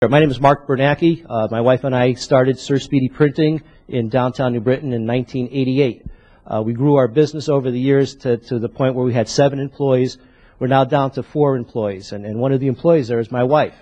My name is Mark Bernacki. My wife and I started Sir Speedy Printing in downtown New Britain in 1988. We grew our business over the years to the point where we had 7 employees. We're now down to 4 employees, and one of the employees there is my wife.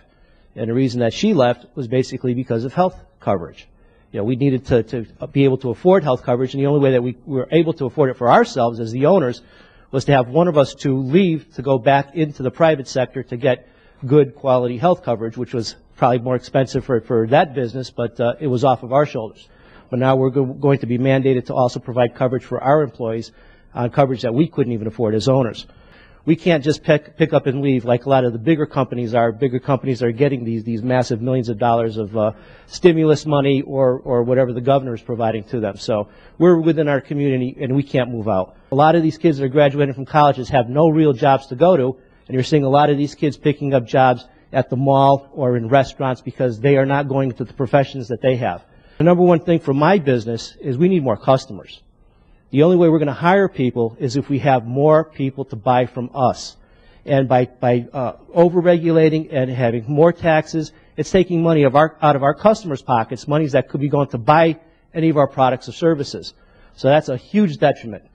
And the reason that she left was basically because of health coverage. You know, we needed to be able to afford health coverage, and the only way that we were able to afford it for ourselves as the owners was to have one of us to leave to go back into the private sector to get good quality health coverage, which was probably more expensive for that business, but it was off of our shoulders. But now we're going to be mandated to also provide coverage for our employees on coverage that we couldn't even afford as owners. We can't just pick up and leave like a lot of the bigger companies are. Bigger companies are getting these massive millions of dollars of stimulus money or whatever the governor is providing to them. So we're within our community and we can't move out. A lot of these kids that are graduating from colleges have no real jobs to go to, and you're seeing a lot of these kids picking up jobs at the mall or in restaurants because they are not going to the professions that they have. The number one thing for my business is we need more customers. The only way we're going to hire people is if we have more people to buy from us. And by over-regulating and having more taxes, it's taking money out of our customers' pockets, monies that could be going to buy any of our products or services. So that's a huge detriment.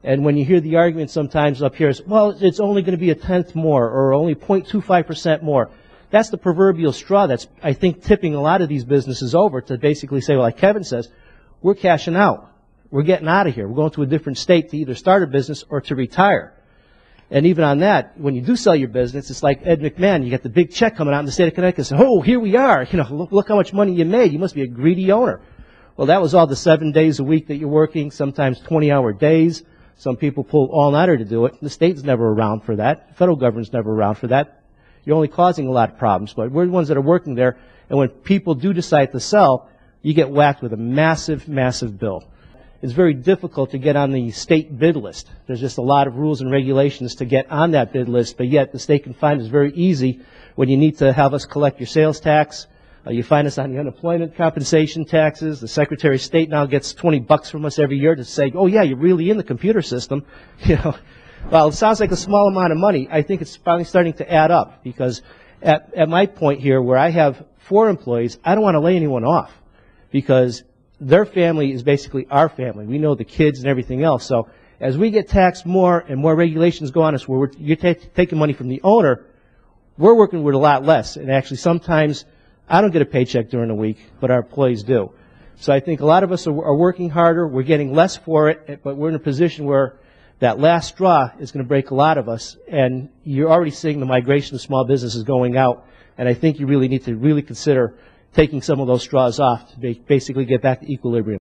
And when you hear the argument sometimes up here is, well, it's only going to be 1/10 more or only 0.25% more. That's the proverbial straw that's, I think, tipping a lot of these businesses over to basically say, well, like Kevin says, we're cashing out. We're getting out of here. We're going to a different state to either start a business or to retire. And even on that, when you do sell your business, it's like Ed McMahon. You get the big check coming out in the state of Connecticut and say, oh, here we are. You know, look how much money you made. You must be a greedy owner. Well, that was all the 7 days a week that you're working, sometimes 20-hour days. Some people pull all-nighter to do it. The state's never around for that. The federal government's never around for that. You're only causing a lot of problems. But we're the ones that are working there. And when people do decide to sell, you get whacked with a massive, massive bill. It's very difficult to get on the state bid list. There's just a lot of rules and regulations to get on that bid list, but yet the state can find us very easy when you need to have us collect your sales tax. You find us on the unemployment compensation taxes. The Secretary of State now gets $20 from us every year to say, oh yeah, you're really in the computer system. You know, well, it sounds like a small amount of money. I think it's finally starting to add up because at my point here where I have 4 employees, I don't want to lay anyone off because their family is basically our family. We know the kids and everything else. So as we get taxed more and more regulations go on us where you're taking money from the owner, we're working with a lot less. And actually sometimes I don't get a paycheck during the week, but our employees do. So I think a lot of us are working harder. We're getting less for it, but we're in a position where that last straw is going to break a lot of us. And you're already seeing the migration of small businesses going out. And I think you really need to consider taking some of those straws off to basically get back to equilibrium.